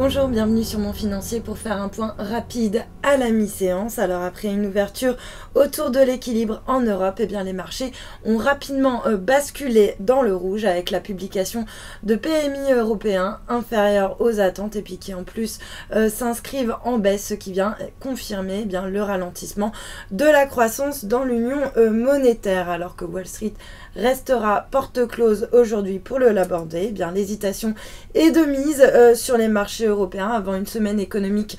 Bonjour, bienvenue sur Mon Financier pour faire un point rapide à la mi-séance. Alors après une ouverture autour de l'équilibre en Europe, eh bien les marchés ont rapidement basculé dans le rouge avec la publication de PMI européens inférieurs aux attentes et puis qui en plus s'inscrivent en baisse, ce qui vient confirmer eh bien le ralentissement de la croissance dans l'union monétaire. Alors que Wall Street restera porte close aujourd'hui pour le Labor Day, eh bien l'hésitation est de mise sur les marchés européens avant une semaine économique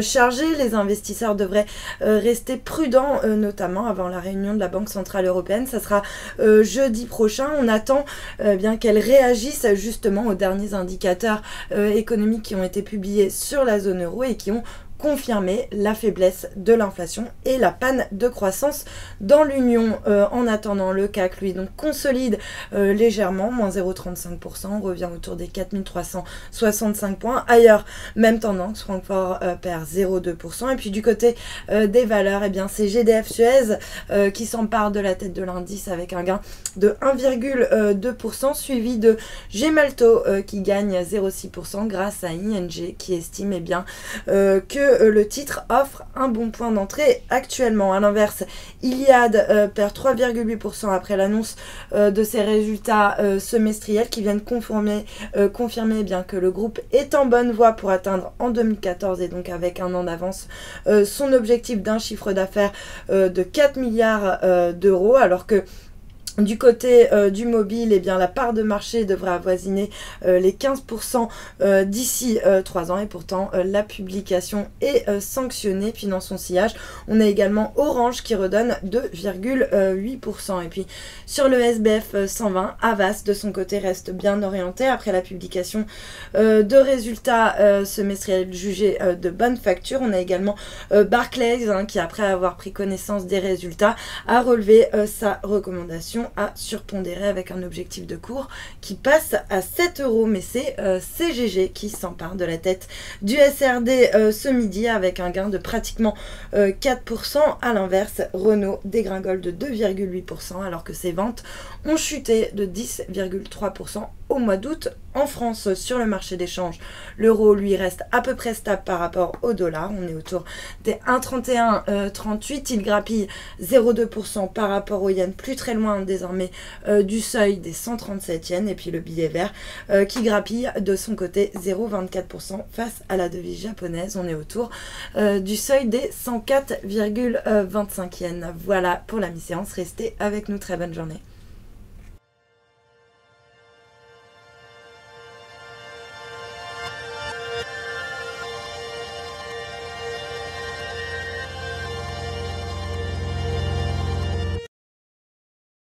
chargée. Les investisseurs devraient rester prudents, notamment avant la réunion de la Banque Centrale Européenne. Ça sera jeudi prochain. On attend bien qu'elle réagisse justement aux derniers indicateurs économiques qui ont été publiés sur la zone euro et qui ont confirmer la faiblesse de l'inflation et la panne de croissance dans l'Union. En attendant, le CAC, lui, donc consolide légèrement, moins 0,35%, on revient autour des 4365 points. Ailleurs, même tendance, Francfort perd 0,2%. Et puis du côté des valeurs, eh bien c'est GDF Suez qui s'empare de la tête de l'indice avec un gain de 1,2%, suivi de Gemalto qui gagne 0,6% grâce à ING qui estime eh bien que le titre offre un bon point d'entrée actuellement. À l'inverse, Iliad perd 3,8% après l'annonce de ses résultats semestriels qui viennent confirmer bien que le groupe est en bonne voie pour atteindre en 2014 et donc avec un an d'avance son objectif d'un chiffre d'affaires de 4 milliards d'euros, alors que du côté du mobile, eh bien, la part de marché devrait avoisiner les 15% d'ici 3 ans et pourtant la publication est sanctionnée. Puis dans son sillage, on a également Orange qui redonne 2,8%. Et puis sur le SBF 120, Havas de son côté reste bien orienté après la publication de résultats semestriels jugés de bonne facture. On a également Barclays qui, après avoir pris connaissance des résultats, a relevé sa recommandation à surpondérer avec un objectif de cours qui passe à 7 €. Mais c'est CGG qui s'empare de la tête du SRD ce midi avec un gain de pratiquement 4%. À l'inverse, Renault dégringole de 2,8% alors que ses ventes ont chuté de 10,3% au mois d'août en France. Sur le marché des changes, l'euro lui reste à peu près stable par rapport au dollar. On est autour des 1,3138. Il grappille 0,2% par rapport au yen, plus très loin désormais du seuil des 137 yens. Et puis le billet vert qui grappille de son côté 0,24% face à la devise japonaise. On est autour du seuil des 104,25 yens. Voilà pour la mi-séance. Restez avec nous. Très bonne journée.